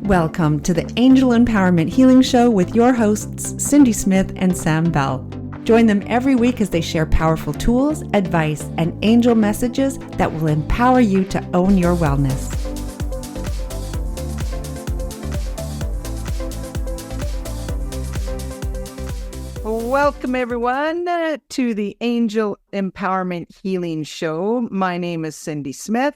Welcome to the Angel Empowerment Healing Show with your hosts, Cindy Smith and Sam Bell. Join them every week as they share powerful tools, advice, and angel messages that will empower you to own your wellness. Welcome, everyone, to the Angel Empowerment Healing Show. My name is Cindy Smith.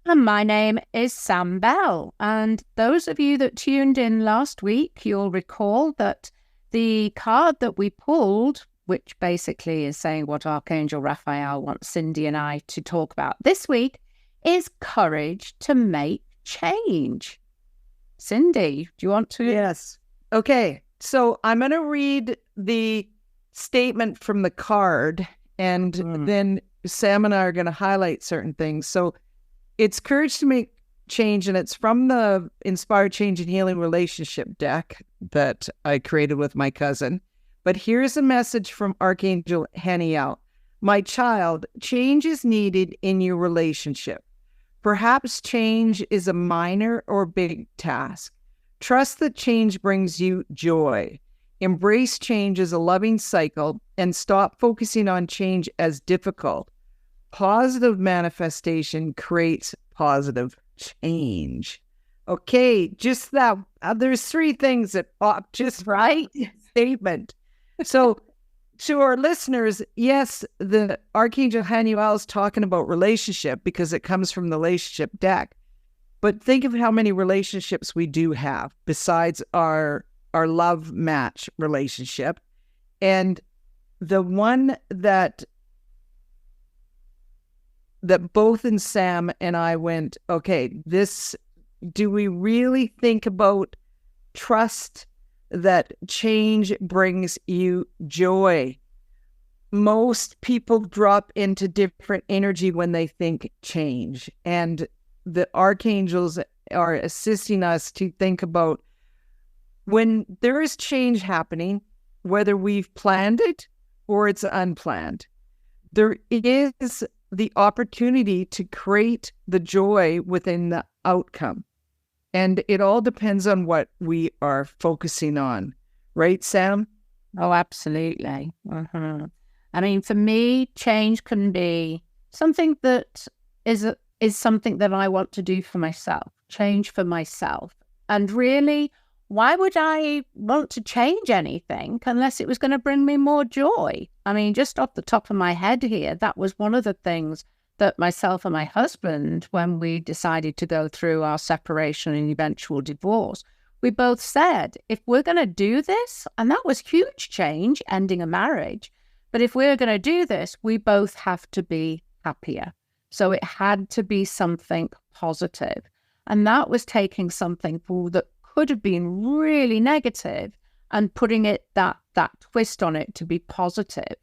And my name is Sam Bell. And those of you that tuned in last week, you'll recall that the card that we pulled, which basically is saying what Archangel Raphael wants Cindy and I to talk about this week, is courage to make change. Cindy, do you want to? Yes. Okay. So I'm going to read the statement from the card, and then Sam and I are going to highlight certain things. So it's courage to make change, and it's from the Inspired Change and Healing Relationship deck that I created with my cousin. But here's a message from Archangel Raphael. My child, change is needed in your relationship. Perhaps change is a minor or big task. Trust that change brings you joy. Embrace change as a loving cycle and stop focusing on change as difficult. Positive manifestation creates positive change. Okay, just that. There's three things that pop just right statement. So to our listeners, yes, the Archangel Raphael is talking about relationship because it comes from the relationship deck. But think of how many relationships we do have besides our love match relationship. And the one that both in Sam and I went, okay, do we really think about trust that change brings you joy? Most people drop into different energy when they think change. And the archangels are assisting us to think about when there is change happening, whether we've planned it or it's unplanned, there is the opportunity to create the joy within the outcome. And it all depends on what we are focusing on. Right, Sam? Oh, absolutely. I mean, for me, change can be something that is something that I want to do for myself, change for myself. And really, why would I want to change anything unless it was going to bring me more joy? I mean, just off the top of my head here, that was one of the things that myself and my husband, when we decided to go through our separation and eventual divorce, we both said, if we're going to do this, and that was huge change, ending a marriage, but if we're going to do this, we both have to be happier. So it had to be something positive. And that was taking something that could have been really negative and putting it that twist on it to be positive,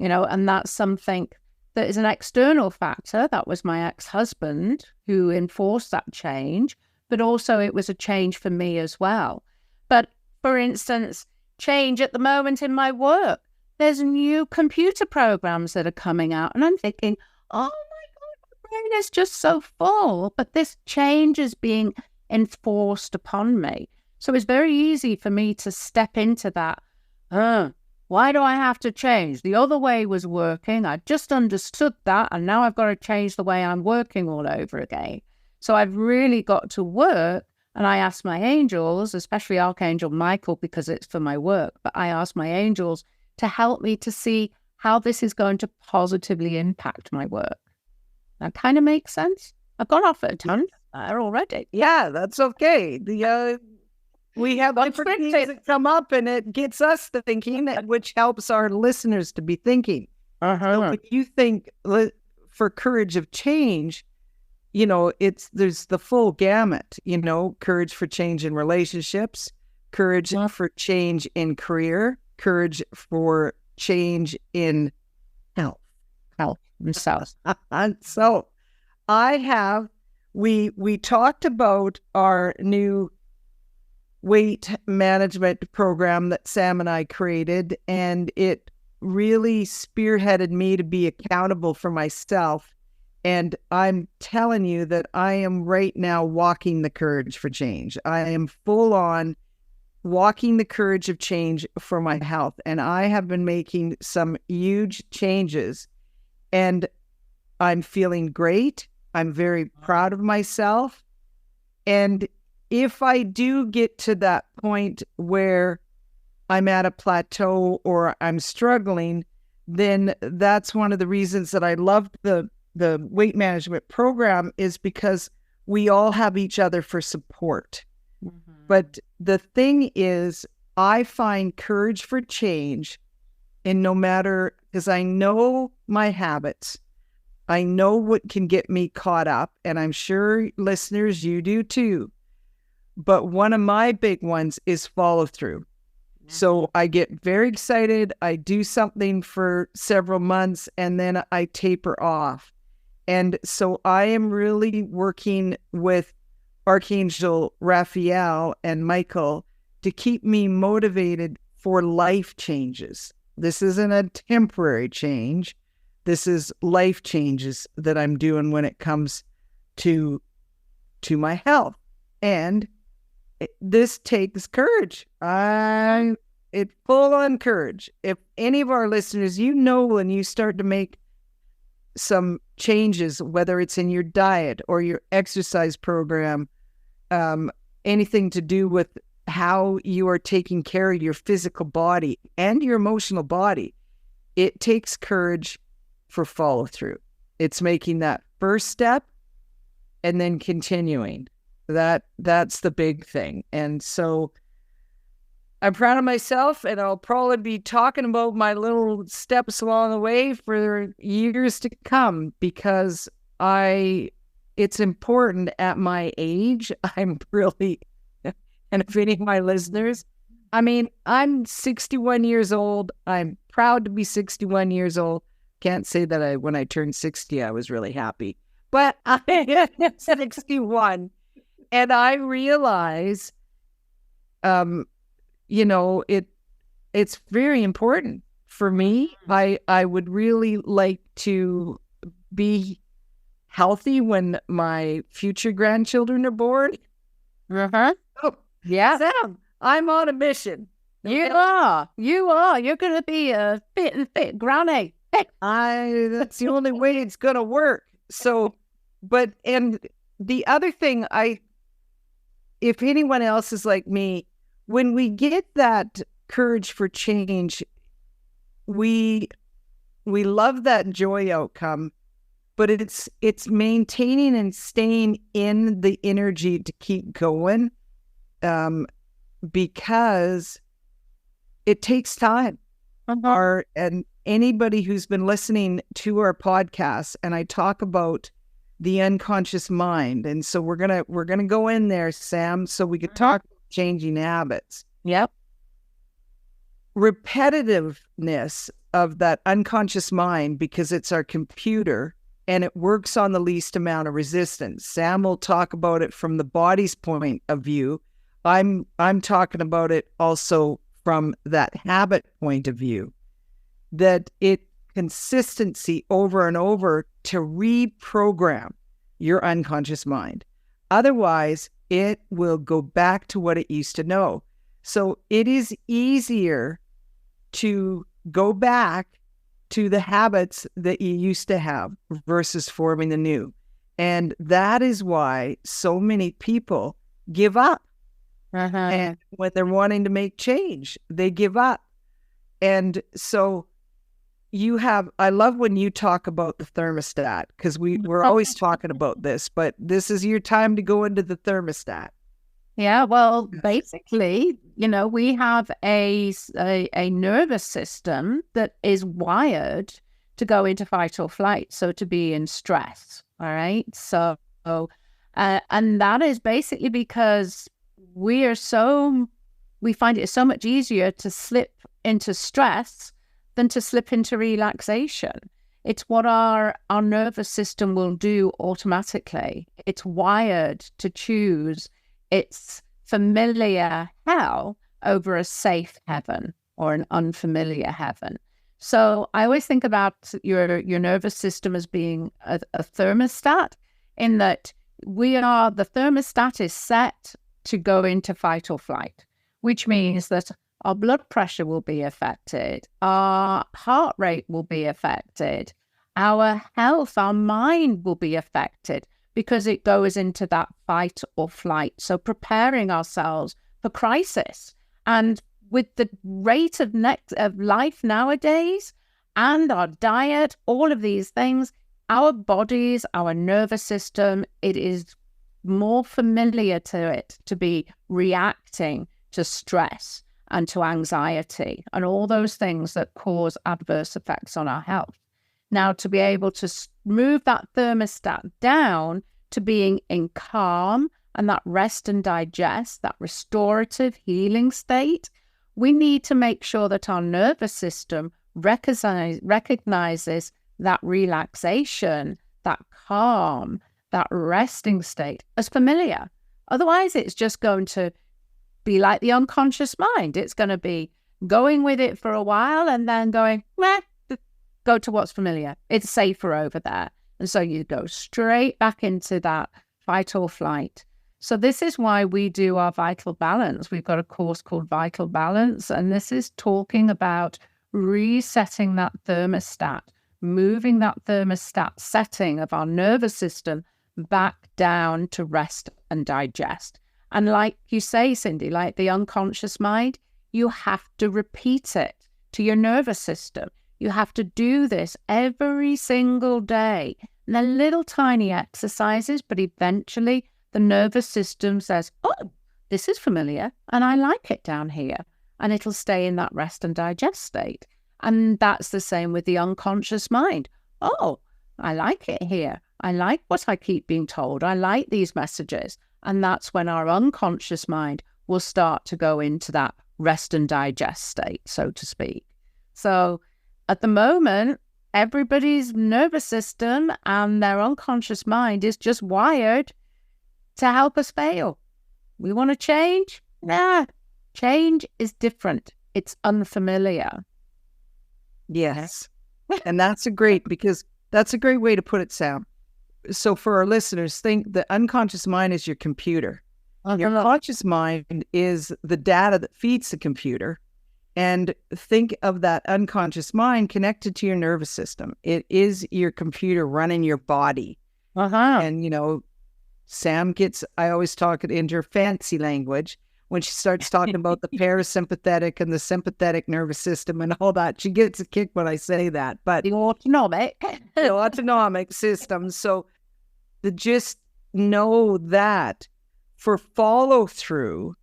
and that's something that is an external factor. That was my ex-husband who enforced that change, but also it was a change for me as well. But for instance, change at the moment in my work, there's new computer programs that are coming out, and I'm thinking, oh my God, my brain is just so full, but this change is being enforced upon me. So it's very easy for me to step into that. Why do I have to change? The other way was working. I just understood that, and now I've got to change the way I'm working all over again. So I've really got to work, and I ask my angels, especially Archangel Michael, because it's for my work, but I ask my angels to help me to see how this is going to positively impact my work. That kind of makes sense? I've gone off at a tangent there already. Yeah, that's okay. We have different things that come up, and it gets us thinking, which helps our listeners to be thinking. So when you think for courage of change, there's the full gamut. Courage for change in relationships, courage for change in career, courage for change in health. So we talked about our new weight management program that Sam and I created, and it really spearheaded me to be accountable for myself And I'm telling you that I am right now walking the courage for change. I am full on walking the courage of change for my health. And I have been making some huge changes, and I'm feeling great. I'm very proud of myself. And if I do get to that point where I'm at a plateau or I'm struggling, then that's one of the reasons that I love the weight management program, is because we all have each other for support. Mm-hmm. But the thing is, I find courage for change, and no matter, because I know my habits, I know what can get me caught up, and I'm sure listeners, you do too. But one of my big ones is follow through. So I get very excited. I do something for several months and then I taper off. And so I am really working with Archangel Raphael and Michael to keep me motivated for life changes. This isn't a temporary change. This is life changes that I'm doing when it comes to my health. And this takes courage. It's full on courage. If any of our listeners, when you start to make some changes, whether it's in your diet or your exercise program, anything to do with how you are taking care of your physical body and your emotional body, it takes courage for follow through. It's making that first step and then continuing. That's the big thing. And so I'm proud of myself, and I'll probably be talking about my little steps along the way for years to come, because it's important at my age. I'm really, and if any of my listeners, I mean, I'm 61 years old. I'm proud to be 61 years old. Can't say that when I turned 60, I was really happy, but I am 61. And I realize, it's very important for me. I would really like to be healthy when my future grandchildren are born. Uh-huh. Oh, yeah. Sam, I'm on a mission. You are. You're going to be a fit granny. That's the only way it's going to work. So, and the other thing, if anyone else is like me, when we get that courage for change, we love that joy outcome, but it's maintaining and staying in the energy to keep going, because it takes time. Uh-huh. And anybody who's been listening to our podcast, and I talk about the unconscious mind, and so we're gonna go in there, Sam, so we could talk about changing habits. Yep. Repetitiveness of that unconscious mind, because it's our computer and it works on the least amount of resistance. Sam will talk about it from the body's point of view. I'm talking about it also from that habit point of view, that consistency over and over to reprogram your unconscious mind. Otherwise, it will go back to what it used to know. So it is easier to go back to the habits that you used to have versus forming the new. And that is why so many people give up. Uh-huh. And when they're wanting to make change, they give up. And so I love when you talk about the thermostat, because we're always talking about this, but this is your time to go into the thermostat. Yeah, well, basically, we have a nervous system that is wired to go into fight or flight, so to be in stress, all right? So, and that is basically because we find it so much easier to slip into stress than to slip into relaxation. It's what our nervous system will do automatically. It's wired to choose its familiar hell over a safe heaven or an unfamiliar heaven. So I always think about your nervous system as being a thermostat, in that the thermostat is set to go into fight or flight, which means that our blood pressure will be affected, our heart rate will be affected, our health, our mind will be affected, because it goes into that fight or flight. So preparing ourselves for crisis. And with the rate of life nowadays and our diet, all of these things, our bodies, our nervous system, it is more familiar to it to be reacting to stress and to anxiety and all those things that cause adverse effects on our health. Now, to be able to move that thermostat down to being in calm and that rest and digest, that restorative healing state, we need to make sure that our nervous system recognizes that relaxation, that calm, that resting state as familiar. Otherwise, it's just going to be like the unconscious mind. It's going to be going with it for a while and then going, go to what's familiar. It's safer over there. And so you go straight back into that fight or flight. So this is why we do our Vital Balance. We've got a course called Vital Balance, and this is talking about resetting that thermostat, moving that thermostat setting of our nervous system back down to rest and digest. And like you say, Cindy, like the unconscious mind, you have to repeat it to your nervous system. You have to do this every single day. And they're little tiny exercises, but eventually the nervous system says, oh, this is familiar and I like it down here. And it'll stay in that rest and digest state. And that's the same with the unconscious mind. Oh, I like it here. I like what I keep being told. I like these messages. And that's when our unconscious mind will start to go into that rest and digest state, so to speak. So at the moment, everybody's nervous system and their unconscious mind is just wired to help us fail. We want to change? Nah, change is different. It's unfamiliar. Yes. And that's a great way to put it, Sam. So for our listeners, think the unconscious mind is your computer. Your conscious mind is the data that feeds the computer. And think of that unconscious mind connected to your nervous system. It is your computer running your body. And, Sam I always talk it into her fancy language. When she starts talking about the parasympathetic and the sympathetic nervous system and all that, she gets a kick when I say that. But the autonomic system. So just know that for follow through,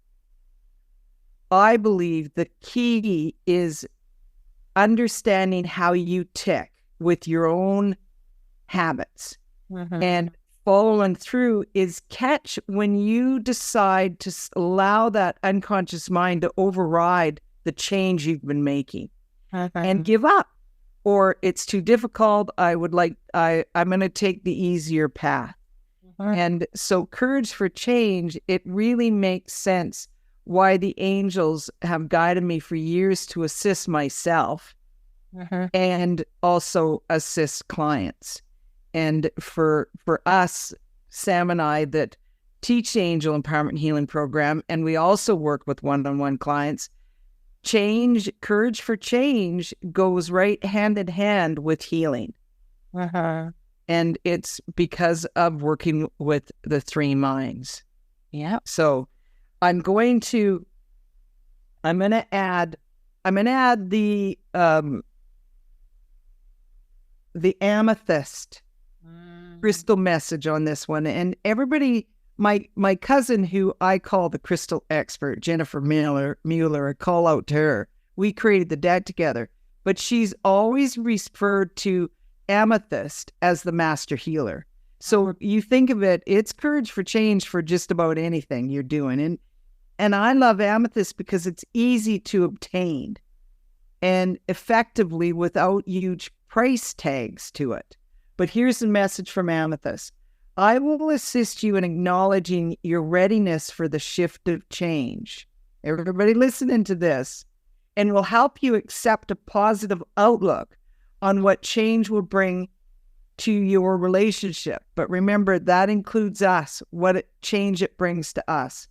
I believe the key is understanding how you tick with your own habits. And following through is catch when you decide to allow that unconscious mind to override the change you've been making and give up, or it's too difficult. I'm going to take the easier path. And so courage for change, it really makes sense why the angels have guided me for years to assist myself and also assist clients. And for us, Sam and I that teach the Angel Empowerment Healing Program, and we also work with one-on-one clients, courage for change goes right hand in hand with healing. And it's because of working with the three minds. Yeah. So I'm going to add the amethyst crystal message on this one. And everybody, my cousin, who I call the crystal expert, Jennifer Mueller, I call out to her. We created the deck together, but she's always referred to amethyst as the master healer. So you think of it, it's courage for change for just about anything you're doing. And I love amethyst because it's easy to obtain and effectively without huge price tags to it. But here's the message from amethyst. I will assist you in acknowledging your readiness for the shift of change. Everybody listening to this. and will help you accept a positive outlook on what change will bring to your relationship. But remember, that includes us, what change it brings to us.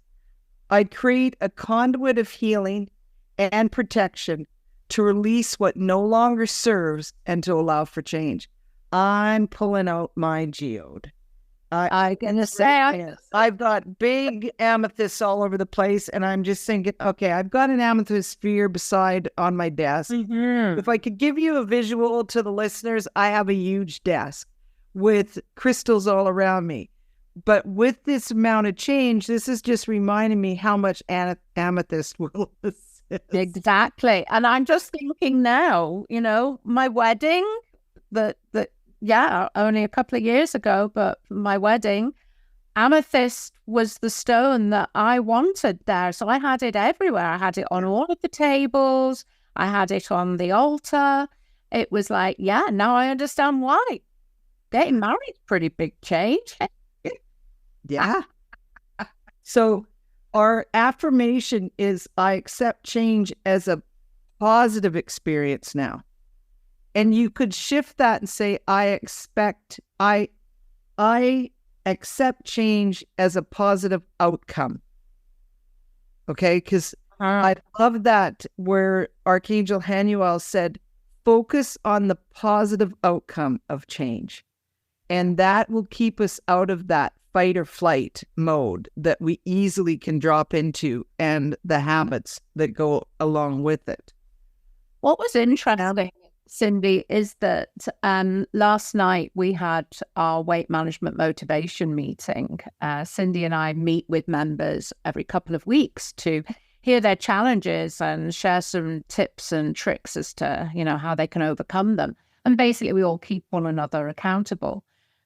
I'd create a conduit of healing and protection to release what no longer serves and to allow for change. I'm pulling out my geode. I can say I've got big amethysts all over the place, and I'm just thinking, okay, I've got an amethyst sphere beside on my desk. If I could give you a visual to the listeners, I have a huge desk with crystals all around me. But with this amount of change, this is just reminding me how much amethyst will assist. Exactly. And I'm just thinking now, my wedding, only a couple of years ago, but my wedding, amethyst was the stone that I wanted there. So I had it everywhere. I had it on all of the tables. I had it on the altar. It was like, now I understand why. Getting married is pretty big change. Yeah. So our affirmation is, I accept change as a positive experience now. And you could shift that and say, I accept change as a positive outcome. Okay? Because I love that where Archangel Raphael said, focus on the positive outcome of change. And that will keep us out of that fight or flight mode that we easily can drop into and the habits that go along with it. What was interesting, Cindy, is that last night we had our weight management motivation meeting. Cindy and I meet with members every couple of weeks to hear their challenges and share some tips and tricks as to, how they can overcome them. And basically we all keep one another accountable.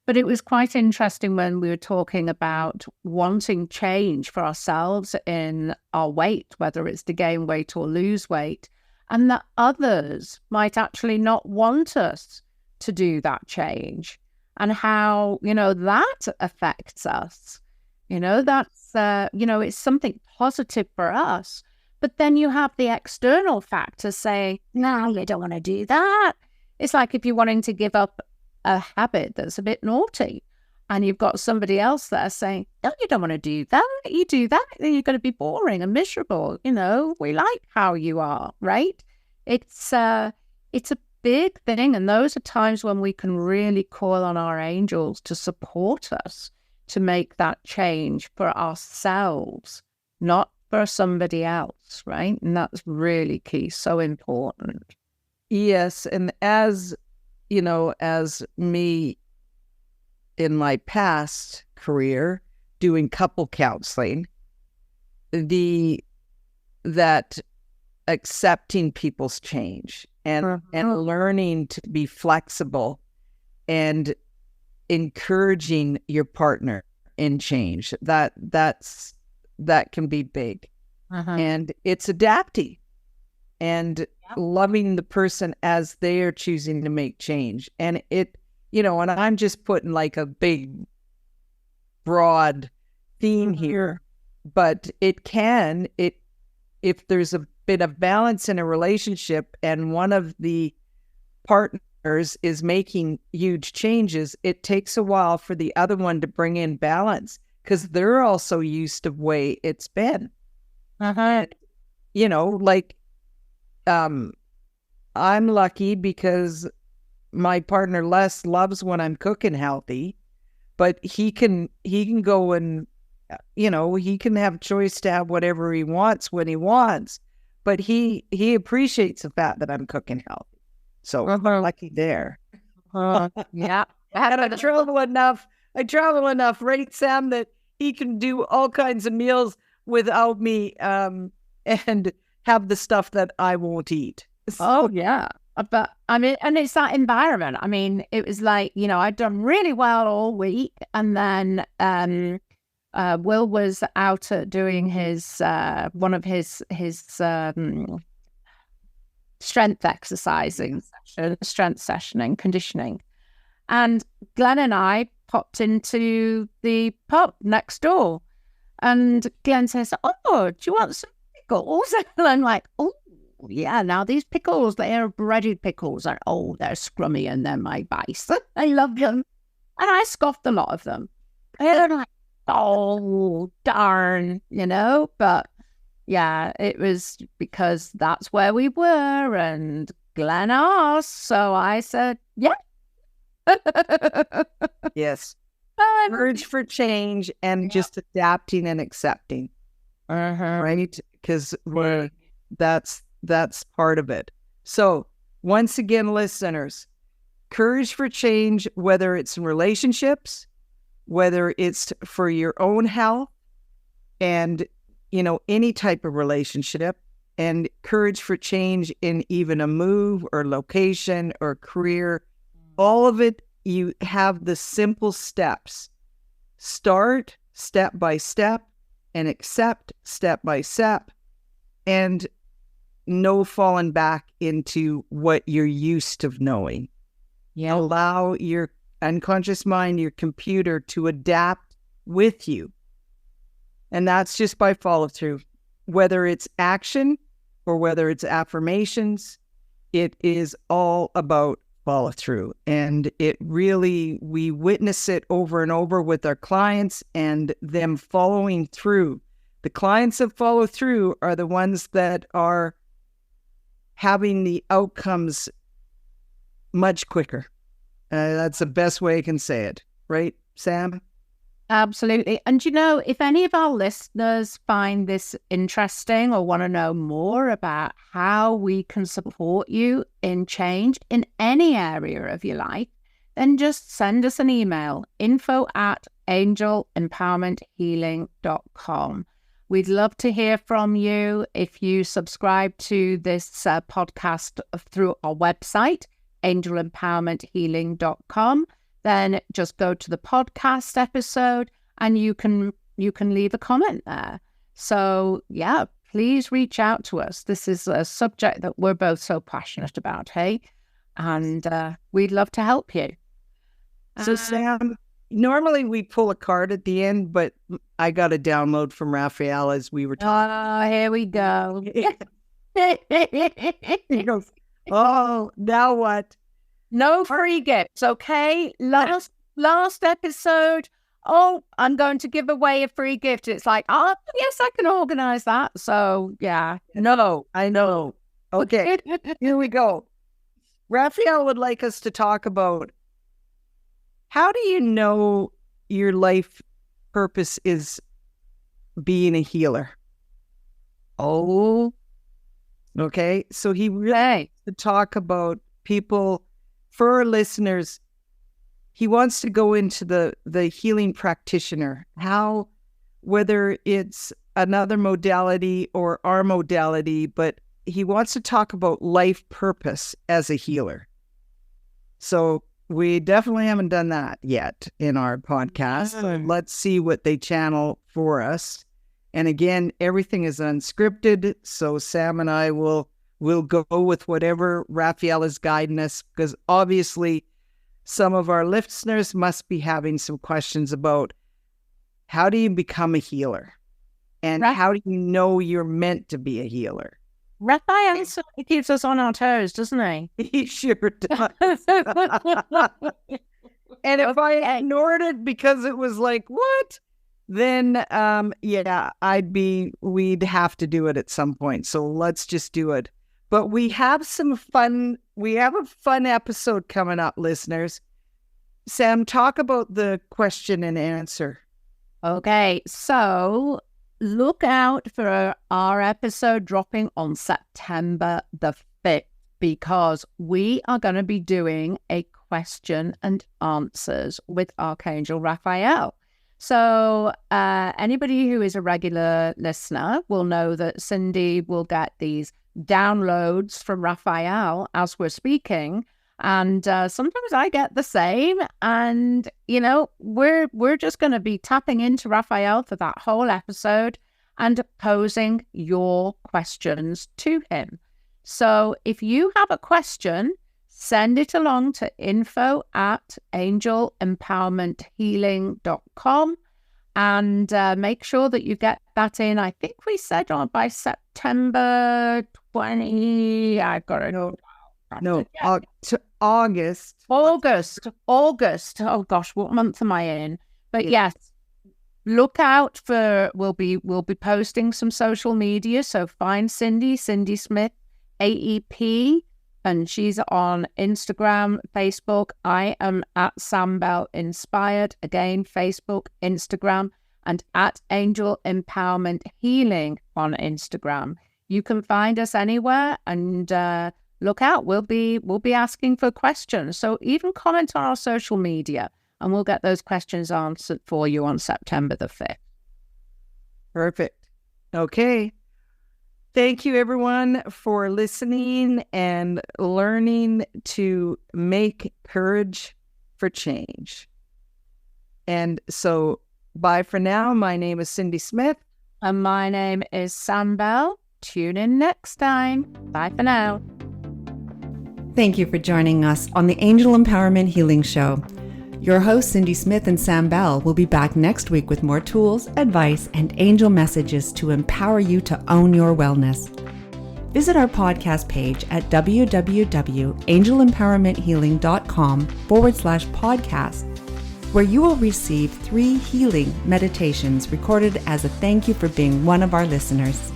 But it was quite interesting when we were talking about wanting change for ourselves in our weight, whether it's to gain weight or lose weight, and that others might actually not want us to do that change, and how, that affects us. That's, it's something positive for us. But then you have the external factors saying, no, you don't want to do that. It's like if you're wanting to give up a habit that's a bit naughty, and you've got somebody else there saying, no, you don't want to do that. You do that, then you're going to be boring and miserable. We like how you are, right? It's a big thing. And those are times when we can really call on our angels to support us to make that change for ourselves, not for somebody else, right? And that's really key, so important. Yes. And as me in my past career doing couple counseling, that accepting people's change and learning to be flexible and encouraging your partner in change, that can be big. And it's adapting and loving the person as they are choosing to make change. And and I'm just putting like a big, broad theme here, but if there's a bit of balance in a relationship and one of the partners is making huge changes, it takes a while for the other one to bring in balance because they're also used to the way it's been. I'm lucky because my partner Les loves when I'm cooking healthy, but he can go and, he can have choice to have whatever he wants when he wants, but he appreciates the fact that I'm cooking healthy. So I'm lucky there. Yeah. And I travel enough, right, Sam, that he can do all kinds of meals without me, and have the stuff that I won't eat. Oh, yeah. But I mean, and it's that environment. I mean, it was like, I'd done really well all week. And then Will was out doing his one of his strength exercising, strength session and conditioning. And Glenn and I popped into the pub next door. And Glenn says, oh, do you want some pickles? And I'm like, oh, yeah, now these pickles, they are breaded pickles. And oh, they're scrummy and they're my vice. I love them. And I scoffed a lot of them. And they're like, oh, darn, but yeah, it was because that's where we were and Glenn asked. So I said, yeah. Yes. Urge for change and just adapting and accepting. Right? Because that's part of it. So once again, listeners, courage for change, whether it's in relationships, whether it's for your own health and, any type of relationship, and courage for change in even a move or location or career, all of it, you have the simple steps. Start step by step and accept step by step, and no falling back into what you're used to knowing. Yeah. Allow your unconscious mind, your computer, to adapt with you. And that's just by follow through. Whether it's action or whether it's affirmations, it is all about follow through. And it really, we witness it over and over with our clients and them following through. The clients that follow through are the ones that are having the outcomes much quicker. That's the best way I can say it. Right, Sam? Absolutely. And if any of our listeners find this interesting or want to know more about how we can support you in change in any area of your life, then just send us an email, info@angelempowermenthealing.com. We'd love to hear from you. If you subscribe to this podcast through our website, angelempowermenthealing.com, then just go to the podcast episode and you can leave a comment there. So yeah, please reach out to us. This is a subject that we're both so passionate about, hey? And we'd love to help you. So Sam, normally we pull a card at the end, but I got a download from Raphael as we were talking. Oh, here we go. He goes, oh, now what? No free gifts, okay? Last episode, oh, I'm going to give away a free gift. It's like, oh, yes, I can organize that. So, yeah. No, I know. Okay, here we go. Raphael would like us to talk about, how do you know your life purpose is being a healer? Oh. Okay, so he really wants to talk about people. For our listeners, he wants to go into the healing practitioner, how, whether it's another modality or our modality, but he wants to talk about life purpose as a healer. So we definitely haven't done that yet in our podcast. Let's see what they channel for us. And again, everything is unscripted, so Sam and I will go with whatever Raphael is guiding us, because obviously some of our listeners must be having some questions about, how do you become a healer? And how do you know you're meant to be a healer? Raphael keeps us on our toes, doesn't he? He sure does. And if I ignored it because it was like, what? Then, we'd have to do it at some point. So let's just do it. But we have a fun episode coming up, listeners. Sam, talk about the question and answer. Okay, so look out for our episode dropping on September the 5th, because we are going to be doing a question and answers with Archangel Raphael. So anybody who is a regular listener will know that Cindy will get these downloads from Raphael as we're speaking, and sometimes I get the same, and we're just going to be tapping into Raphael for that whole episode and posing your questions to him. So if you have a question, send it along to info@angelempowermenthealing.com. And make sure that you get that in. I think we said by September 20. I got it. No, August. August. Oh gosh, what month am I in? But yes, look out for. We'll be posting some social media. So find Cindy Smith, AEP, and she's on Instagram, Facebook. I am at Sam Bell Inspired. Again, Facebook, Instagram, and at Angel Empowerment Healing on Instagram. You can find us anywhere, and look out. We'll be asking for questions. So even comment on our social media, and we'll get those questions answered for you on September the 5th. Perfect. Okay. Thank you, everyone, for listening and learning to make courage for change. And so, bye for now. My name is Cindy Smith. And my name is Sam Bell. Tune in next time. Bye for now. Thank you for joining us on the Angel Empowerment Healing Show. Your hosts, Cindy Smith and Sam Bell, will be back next week with more tools, advice, and angel messages to empower you to own your wellness. Visit our podcast page at www.angelempowermenthealing.com/podcast, where you will receive 3 healing meditations recorded as a thank you for being one of our listeners.